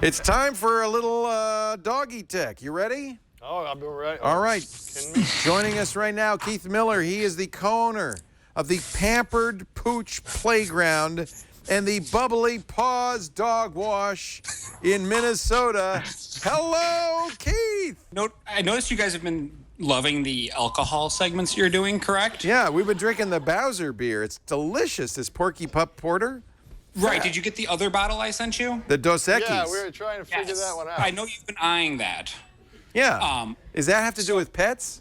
It's time for a little doggy tech. You ready? Oh, I'll be ready. All right. Joining us right now, Keith Miller. He is the co-owner of the Pampered Pooch Playground and the Bubbly Paws Dog Wash in Minnesota. Hello, Keith. I noticed you guys have been loving the alcohol segments you're doing, correct? Yeah, we've been drinking the Bowser beer. It's delicious, this Porky Pup Porter. Right. Did you get the other bottle I sent you? The Dos Equis. Yeah, we were trying to figure that one out. I know you've been eyeing that. Yeah. Does that have to do with pets?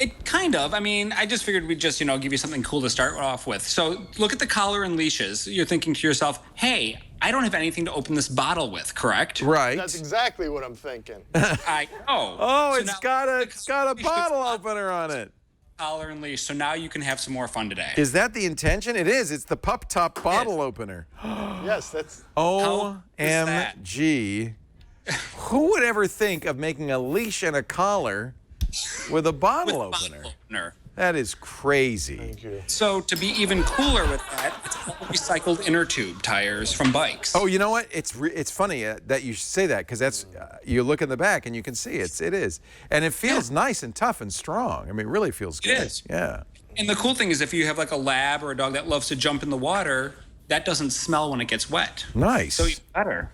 It kind of. I mean, I just figured we'd just, give you something cool to start off with. So look at the collar and leashes. You're thinking to yourself, hey, I don't have anything to open this bottle with, correct? Right. That's exactly what I'm thinking. I know. Oh, So it's now got a bottle opener on it. Collar and leash. So now you can have some more fun today. Is that the intention? It is. It's the Pup Top bottle opener. Yes, that's... OMG. Who would ever think of making a leash and a collar with a bottle opener? That is crazy. Thank you. So to be even cooler with that, it's all recycled inner tube tires from bikes. Oh, you know what? It's funny that you say that because that's you look in the back and you can see it is, and it feels nice and tough and strong. I mean, it really feels good. It is. Yeah. And the cool thing is if you have like a lab or a dog that loves to jump in the water, that doesn't smell when it gets wet. Nice. So even better.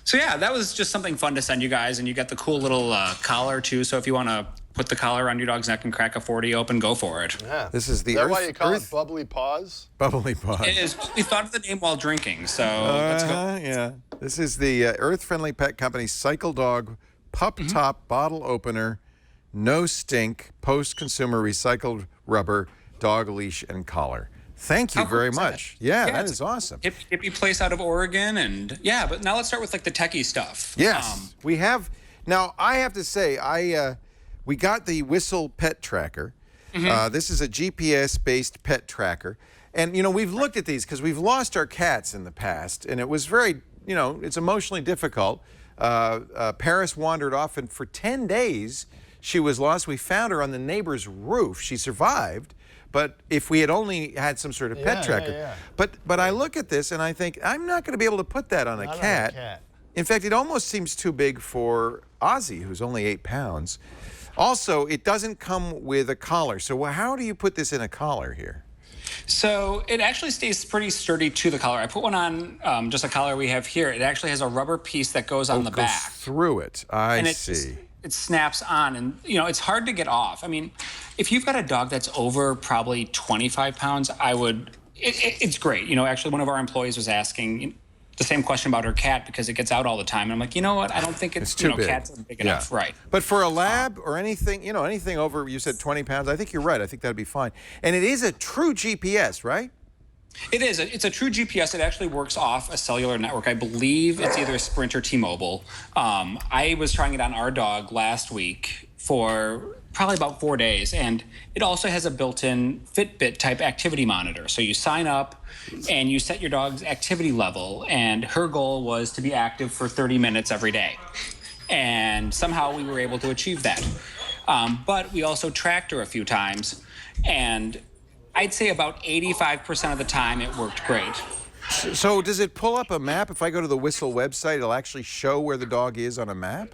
So yeah, that was just something fun to send you guys, and you got the cool little collar too. So if you want to put the collar around your dog's neck and crack a 40 open, go for it. Yeah. This is the Is that why you call it Bubbly Paws? Bubbly Paws. It is. We thought of the name while drinking, so let's go. Yeah. This is the Earth-Friendly Pet Company Cycle Dog Pup Top Bottle Opener, no stink, post-consumer recycled rubber dog leash and collar. Thank you very much. Yeah, that is awesome. Hippie place out of Oregon, and yeah, but now let's start with like the techie stuff. Yes, we have. Now, I have to say, we got the Whistle Pet Tracker. This is a GPS-based pet tracker. And, we've looked at these because we've lost our cats in the past, and it was very, it's emotionally difficult. Paris wandered off, and for 10 days, she was lost. We found her on the neighbor's roof. She survived. But if we had only had some sort of pet tracker. But I look at this and I think, I'm not going to be able to put that on a cat. In fact, it almost seems too big for Ozzy, who's only 8 pounds. Also, it doesn't come with a collar. So how do you put this in a collar here? So it actually stays pretty sturdy to the collar. I put one on just a collar we have here. It actually has a rubber piece that goes on the back. Through it. I see. It snaps on, and it's hard to get off. I mean, if you've got a dog that's over probably 25 pounds, it's great. Actually one of our employees was asking the same question about her cat because it gets out all the time. And I'm like, you know what? I don't think it's too big. Cats are big enough. Right. But for a lab or anything, anything over, you said 20 pounds, I think you're right. I think that'd be fine. And it is a true GPS, right? It is. It's a true GPS. It actually works off a cellular network. I believe it's either Sprint or T-Mobile. I was trying it on our dog last week for probably about 4 days, and it also has a built-in Fitbit type activity monitor. So you sign up and you set your dog's activity level, and her goal was to be active for 30 minutes every day. And somehow we were able to achieve that. But we also tracked her a few times, and I'd say about 85% of the time it worked great. So does it pull up a map? If I go to the Whistle website, it'll actually show where the dog is on a map?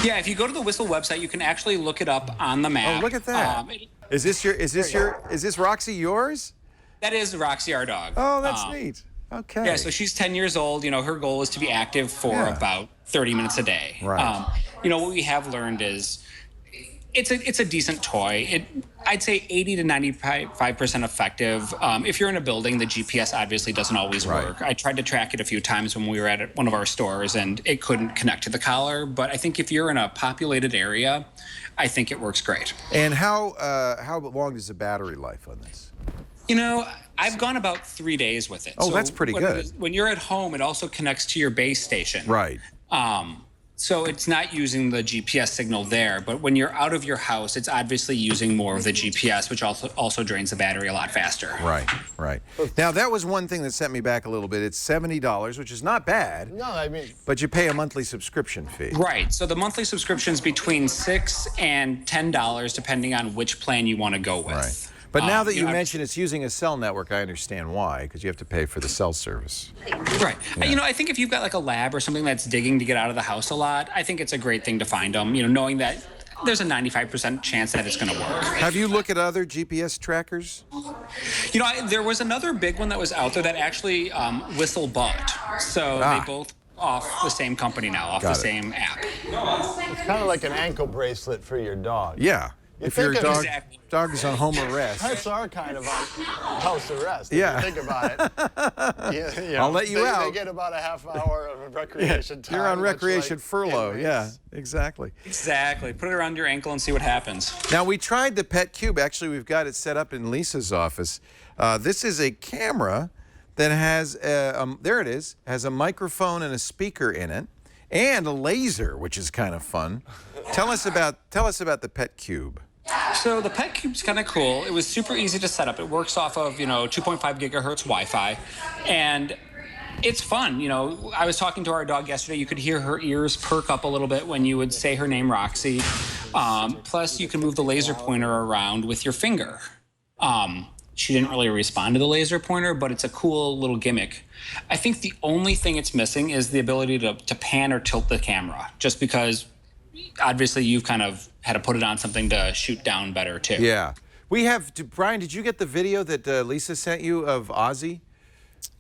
Yeah, if you go to the Whistle website, you can actually look it up on the map. Oh, look at that. Is this Roxy yours? That is Roxy, our dog. Oh, that's neat. Okay. Yeah, so she's 10 years old. Her goal is to be active for about 30 minutes a day. Right. What we have learned is it's a decent toy. I'd say 80 to 95% effective. If you're in a building, the GPS obviously doesn't always work. I tried to track it a few times when we were at one of our stores, and it couldn't connect to the collar. But I think if you're in a populated area, I think it works great. And how long is the battery life on this? I've gone about 3 days with it. Oh, so that's pretty good. When you're at home, it also connects to your base station. Right. So it's not using the GPS signal there, but when you're out of your house, it's obviously using more of the GPS, which also drains the battery a lot faster. Right. Now, that was one thing that set me back a little bit. It's $70, which is not bad. No, I mean... But you pay a monthly subscription fee. Right. So the monthly subscription's between $6 and $10, depending on which plan you want to go with. Right. But now that you know, mention it's using a cell network, I understand why, because you have to pay for the cell service. Right. You know, I think if you've got like a lab or something that's digging to get out of the house a lot, I think it's a great thing to find them, you know, knowing that there's a 95% chance that it's going to work. Have you looked at other GPS trackers? You know, there was another big one that was out there that actually Whistle bought. So they both off the same company now, off the same app. It's kind of like an ankle bracelet for your dog. Yeah. If your dog is on home arrest. Pets are kind of on house arrest. Yeah. If you think about it. You know, I'll let you out. They get about a half hour of recreation time. You're on recreation like furlough. inmates. Yeah, exactly. Exactly. Put it around your ankle and see what happens. Now, we tried the Pet Cube. Actually, we've got it set up in Lisa's office. This is a camera that has, there it is, has a microphone and a speaker in it, and a laser, which is kind of fun. Tell us about the Pet Cube. So the Pet Cube's kind of cool. It was super easy to set up. It works off of, you know, 2.5 gigahertz Wi-Fi, and it's fun. You know, I was talking to our dog yesterday. You could hear her ears perk up a little bit when you would say her name, Roxy. Plus, you can move the laser pointer around with your finger. She didn't really respond to the laser pointer, but it's a cool little gimmick. I think the only thing it's missing is the ability to pan or tilt the camera, just because obviously you've kind of had to put it on something to shoot down better too. Yeah. We have, Brian, did you get the video that Lisa sent you of Ozzy?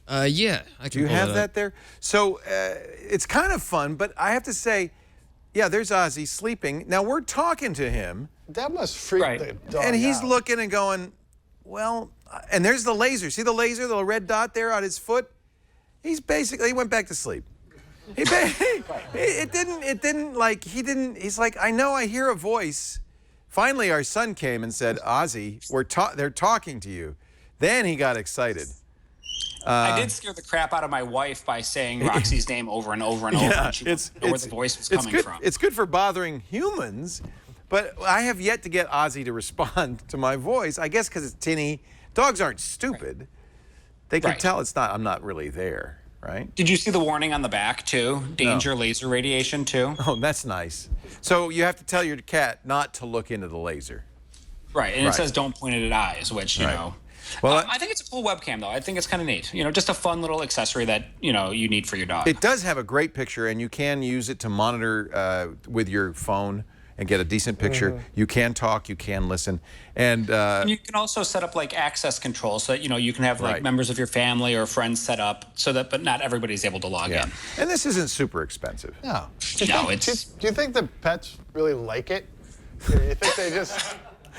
Yeah. Do you have that there? So it's kind of fun, but I have to say, yeah, there's Ozzy sleeping. Now we're talking to him. That must freak the dog And he's out. looking and going, well, and there's the laser. See the laser, the red dot there on his foot? He went back to sleep. He's like, I know I hear a voice. Finally, our son came and said, Ozzy, they're talking to you. Then he got excited. I did scare the crap out of my wife by saying Roxy's name over and over and over. Yeah, And she didn't know where the voice was coming from. It's good for bothering humans, but I have yet to get Ozzy to respond to my voice. I guess because it's tinny. Dogs aren't stupid. They can tell I'm not really there, right? Did you see the warning on the back too? Danger laser radiation too? Oh, that's nice. So you have to tell your cat not to look into the laser. Right, and it says don't point it at eyes, which, you know. Well, I think it's a cool webcam, though. I think it's kind of neat. You know, just a fun little accessory that, you know, you need for your dog. it does have a great picture, and you can use it to monitor with your phone and get a decent picture. You can talk, you can listen. And you can also set up, like, access control so that, you know, you can have, like, members of your family or friends set up so that, but not everybody's able to log in. And this isn't super expensive. No. Do you think the pets really like it? Do you think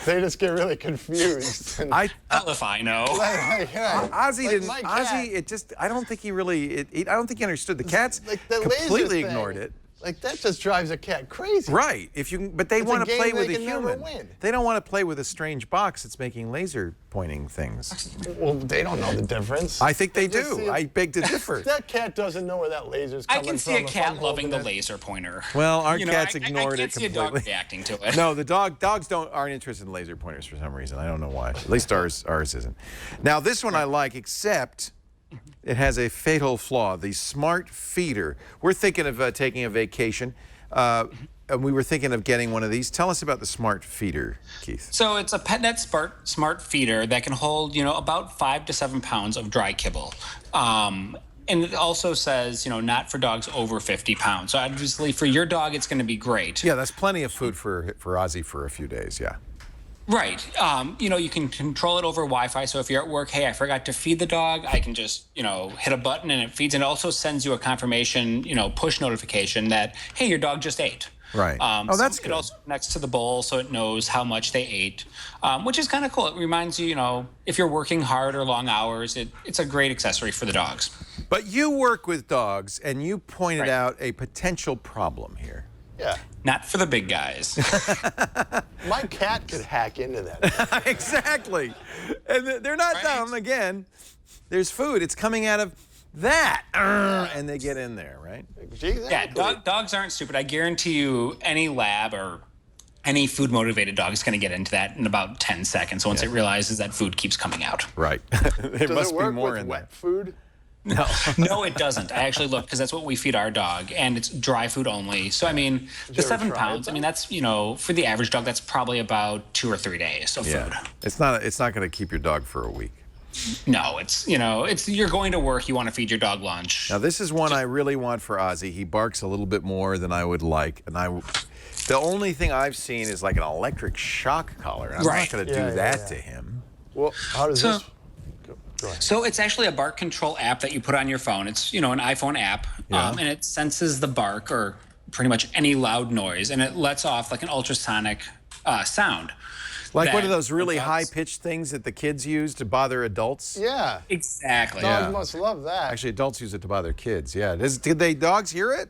they just get really confused? And, If I know. Ozzy didn't. Ozzy, I don't think he really. I don't think he understood. The cats completely ignored it. Like, that just drives a cat crazy. Right. But they want to play with a human. Win. They don't want to play with a strange box that's making laser pointing things. Well, they don't know the difference. I think they do. I beg to differ. That cat doesn't know where that laser's coming I from. can see a cat loving the laser pointer. Well, our cats ignored it completely. I can't see a dog reacting to it. No, the dogs aren't interested in laser pointers for some reason. I don't know why. At least ours isn't. Now, this one I like, except it has a fatal flaw, the smart feeder. We're thinking of taking a vacation, and we were thinking of getting one of these. Tell us about the smart feeder, Keith. So it's a PetNet smart feeder that can hold, you know, about 5 to 7 pounds of dry kibble. And it also says, you know, not for dogs over 50 pounds. So obviously for your dog, it's going to be great. Yeah, that's plenty of food for Ozzy for a few days, yeah. Right. You know, you can control it over Wi-Fi. So if you're at work, hey, I forgot to feed the dog, I can just, you know, hit a button and it feeds. And it also sends you a confirmation, you know, push notification that, hey, your dog just ate. Right. That's good. It also connects to the bowl so it knows how much they ate, which is kind of cool. It reminds you, you know, if you're working hard or long hours, it's a great accessory for the dogs. But you work with dogs, and you pointed out a potential problem here. Yeah. Not for the big guys. My cat could hack into that. Exactly. And they're not dumb. Again, there's food. It's coming out of that. And they get in there, right? Exactly. Yeah, dogs aren't stupid. I guarantee you any lab or any food-motivated dog is going to get into that in about 10 seconds once it realizes that food keeps coming out. Right. There must be more in wet there. food? No. No, it doesn't. I actually looked because that's what we feed our dog, and it's dry food only. So I mean, the you ever 7 try it, pounds. I mean, that's for the average dog, that's probably about 2 or 3 days of food. It's not going to keep your dog for a week. No, it's you're going to work. You want to feed your dog lunch. Now this is one I really want for Ozzy. He barks a little bit more than I would like, and the only thing I've seen is like an electric shock collar. And I'm not going to do that to him. Well, how does this? Go ahead. So it's actually a bark control app that you put on your phone. It's an iPhone app, and it senses the bark or pretty much any loud noise, and it lets off like an ultrasonic sound. Like one of those really high-pitched things that the kids use to bother adults? Yeah. Exactly. Dogs must love that. Actually, adults use it to bother kids, yeah. Did dogs hear it?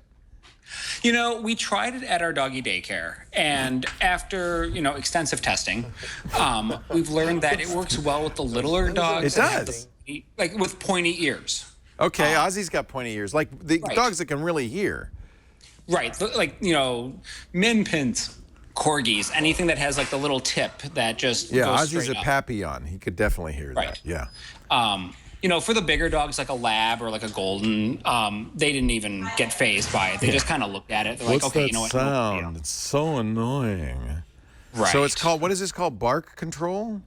We tried it at our doggy daycare, and after, extensive testing, we've learned that it works well with the littler dogs. It does. Like with pointy ears. Okay, Ozzy's got pointy ears. Like the dogs that can really hear. Right. Like, min pins, corgis, anything that has like the little tip that just goes Ozzy's straight a up. papillon. He could definitely hear that. Yeah. For the bigger dogs like a lab or like a golden, they didn't even get fazed by it. They just kind of looked at it. They're What's like, okay, that you know what? sound? It's so annoying. Right. So it's called, what is this called? Bark control?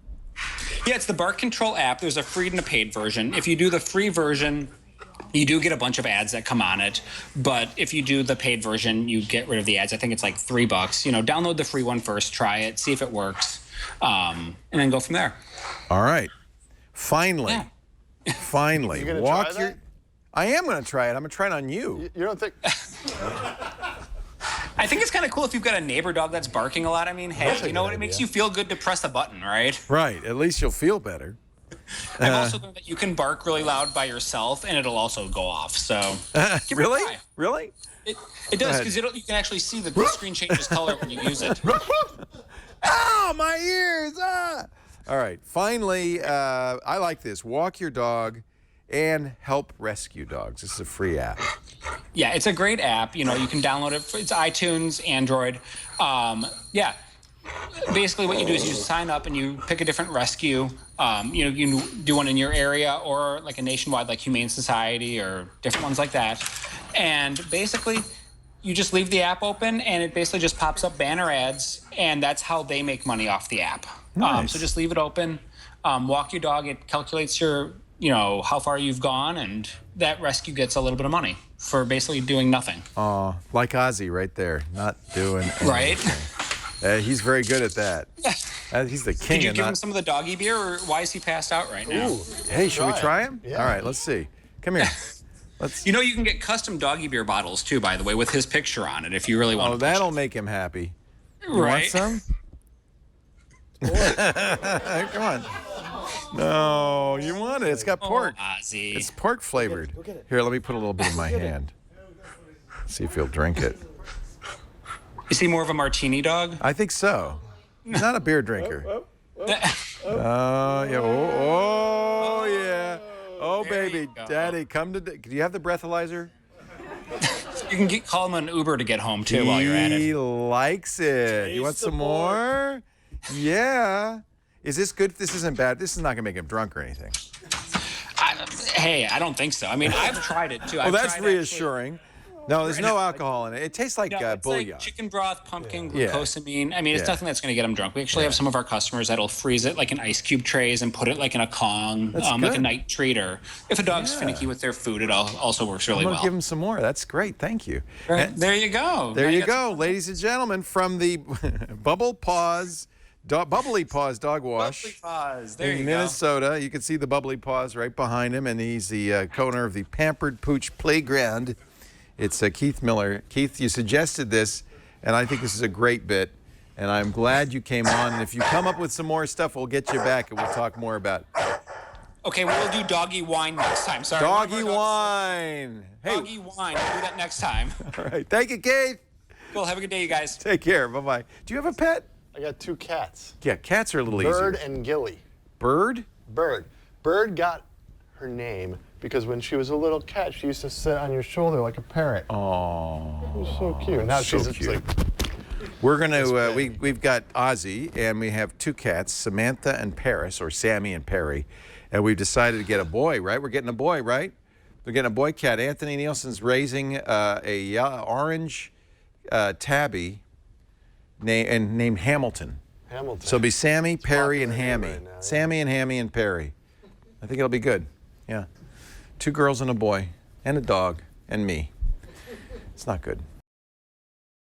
Yeah, it's the Bark Control app. There's a free and a paid version. If you do the free version, you do get a bunch of ads that come on it. But if you do the paid version, you get rid of the ads. I think it's like $3. Download the free one first, try it, see if it works, and then go from there. All right. Finally. Yeah. Finally. You gonna try that? I am going to try it. I'm going to try it on you. You don't think? I think it's kind of cool if you've got a neighbor dog that's barking a lot. I mean, hey, you know what? It makes you feel good to press a button, right? Right. At least you'll feel better. I've also learned that you can bark really loud by yourself, and it'll also go off. So, give it a Really? try. Really? It does, because you can actually see the screen changes color when you use it. Ow, my ears! Ah! All right. Finally, I like this. Walk your dog and help rescue dogs. This is a free app. Yeah, it's a great app. You can download it. It's iTunes, Android. Basically, what you do is you sign up and you pick a different rescue. You can do one in your area or like a nationwide, like Humane Society or different ones like that. And basically, you just leave the app open and it basically just pops up banner ads, and that's how they make money off the app. Nice. So just leave it open, walk your dog. It calculates your, how far you've gone, and that rescue gets a little bit of money for basically doing nothing. Oh, like Ozzy right there, not doing anything. Right? He's very good at that. He's the king. Did you of give not... him some of the doggy beer, or why is he passed out right now? Ooh, Hey, should we try him? Yeah. All right, let's see. Come here. Let's. You can get custom doggy beer bottles too, by the way, with his picture on it, if you really want Oh, to. that'll make him happy. You Right. want some? Come on. No, you want it. It's got pork. Ozzy. It's pork flavored. Here, let me put a little bit in my hand. See if he'll drink it. Is he more of a martini dog? I think so. He's not a beer drinker. Oh, yeah. Oh, yeah. Oh, There baby. you go. Daddy, come to... Do you have the breathalyzer? You can call him an Uber to get home too while you're at He it. likes it. You want some more? Yeah. Is this good? This isn't bad. This is not going to make him drunk or anything. I don't think so. I mean, I've tried it too. Well, that's reassuring. No, there's no alcohol in it. It tastes like It's bouillon. like chicken broth, pumpkin, Yeah. glucosamine. I mean, it's Yeah. nothing that's going to get them drunk. We actually have some of our customers that'll freeze it like in ice cube trays and put it like in a Kong, like a good. night treat. Or if a dog's finicky with their food, it also works really I'm going well. to give him some more. That's great. Thank you. Right. There you go. There Now you got go, ladies and gentlemen, from the Bubbly Paws Dog Wash. Bubbly Paws. There In you Minnesota. You can see the Bubbly Paws right behind him, and he's the owner of the Pampered Pooch Playground. It's Keith Miller. Keith, you suggested this, and I think this is a great bit, and I'm glad you came on. And if you come up with some more stuff, we'll get you back, and we'll talk more about it. go. Okay, we'll do doggy wine next time. Sorry. Doggy wine. Hey, Doggy wine. We'll do that next time. all right. Thank you, Keith. Cool. Have a good day, you guys. Take care. Bye-bye. Do you have a pet? I got 2 cats. Yeah, cats are a little Bird easier. and Gilly. Bird? Bird. Bird got her name because when she was a little cat, she used to sit on your shoulder like a parrot. Oh. It was so cute. And now So she's cute. like, We're going to, we've got Ozzy, and we have 2 cats, Samantha and Paris, or Sammy and Perry, and we've decided to get a boy, right? We're getting a boy, right? They're getting a boy cat. Anthony Nielsen's raising a orange tabby named Hamilton. Hamilton. So it'll be Sammy, Perry, and popular name Hammy. right now, yeah. Sammy and Hammy and Perry. I think it'll be good. Yeah. 2 girls and a boy, and a dog, and me. It's not good.